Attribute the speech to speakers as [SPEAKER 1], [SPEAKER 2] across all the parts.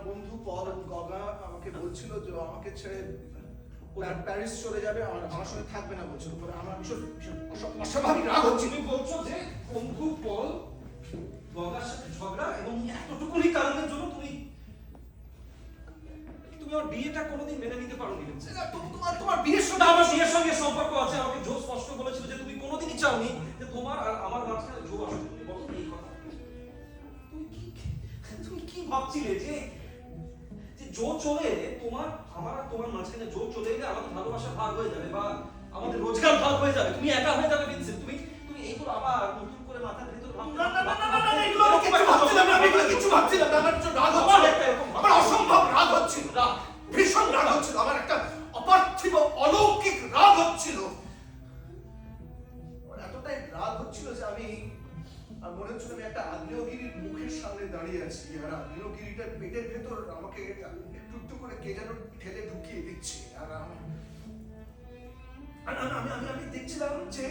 [SPEAKER 1] আমার বন্ধু পল এবং গগা আমাকে বলছিল যে আমাকে ছেড়ে প্যারিস চলে যাবে, আমার সঙ্গে থাকবে না বলছিল। আমার অস্বাভাবিক রাগ হচ্ছে।
[SPEAKER 2] তুমি বলছো যে বন্ধু পল গগার সাথে ঝগড়া এবং এতটুকুনি কারণের জন্য তুমি আমার বিয়েটা কোনোদিন মেনে নিতে পারোনি।
[SPEAKER 1] তোমার বিয়ের সঙ্গে
[SPEAKER 2] আমার বিয়ের সঙ্গে সম্পর্ক আছে। আমাকে জো স্পষ্ট বলেছিল যে তুমি কোনোদিনই চাওনি যে তোমার আর আমার মাঝখানে জো আসুক। তুমি বলো এই কথা, তুমি কি ভাবছিলে যে জো চলে এলে আমার আর তোমার মাঝখানে জো চলে এলে আমাদের ভালোবাসা ভাগ হয়ে যাবে বা আমাদের রোজগার ভাগ হয়ে যাবে, তুমি একা হয়ে যাবে ভিনসেন্ট। তুমি এইগুলো আবার নতুন করে মাথার ভিতর
[SPEAKER 1] কিছু ভাবছিলাম না। আমার রাগ হচ্ছিল, আমার অসম্ভব রাগ হচ্ছিল, ভীষণ রাগ হচ্ছিল, আমার একটা অপার্থিব অলৌকিক রাগ হচ্ছিল। এতটাই রাগ হচ্ছিল যে আমি মনে হচ্ছিল আমি একটা আগ্নেয়গিরির মুখের সামনে দাঁড়িয়ে আছি, আর আগ্নেয়গিরিটার পেটের ভেতর আমাকে একটু একটু করে কে যেন ঠেলে ঢুকিয়ে দিচ্ছে। আর আমি দেখছিলাম যে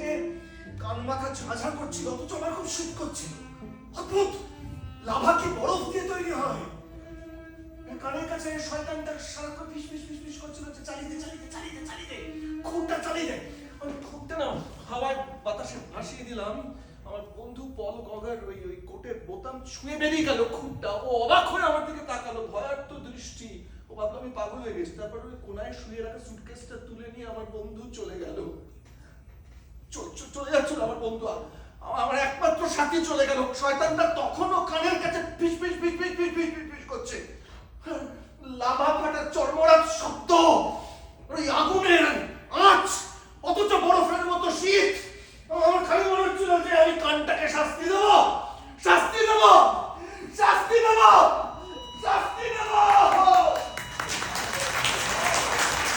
[SPEAKER 1] কান মাথা ঝাঁঝা করছিল, অথচ আমার খুব শীত করছিল। অদ্ভুত, লাভা কি বরফ দিয়ে তৈরি হয়? কানের কাছে শয়তানটা সারাক্ষণ ফিস ফিস ফিস ফিস করছিল যে চালিয়ে দে চালিয়ে দে চালিয়ে দে চালিয়ে দে, খুঁটটা চালিয়ে দে। আমি খুঁটটা না হাওয়ায় বাতাসে ভাসিয়ে দিলাম। আমার বন্ধু পল গগার ওই কোটের বোতাম ছুঁয়ে বেরিয়ে গেল খুঁটটা। ও অবাক হয়ে আমার দিকে তাকালো, ভয়ার্ত দৃষ্টি। ও ভাবলো আমি পাগল হয়ে গেছি। তারপর ওই কোনায় শুয়ে রাখা সুটকেসটা তুলে নিয়ে আমার বন্ধু চলে গেল। চলে যাচ্ছিল আমার বন্ধু, আমার একমাত্র সাথী চলে গেল। শয়তানটা তখনও কানের কাছে ফিস ফিস ফিস ফিস ফিস ফিস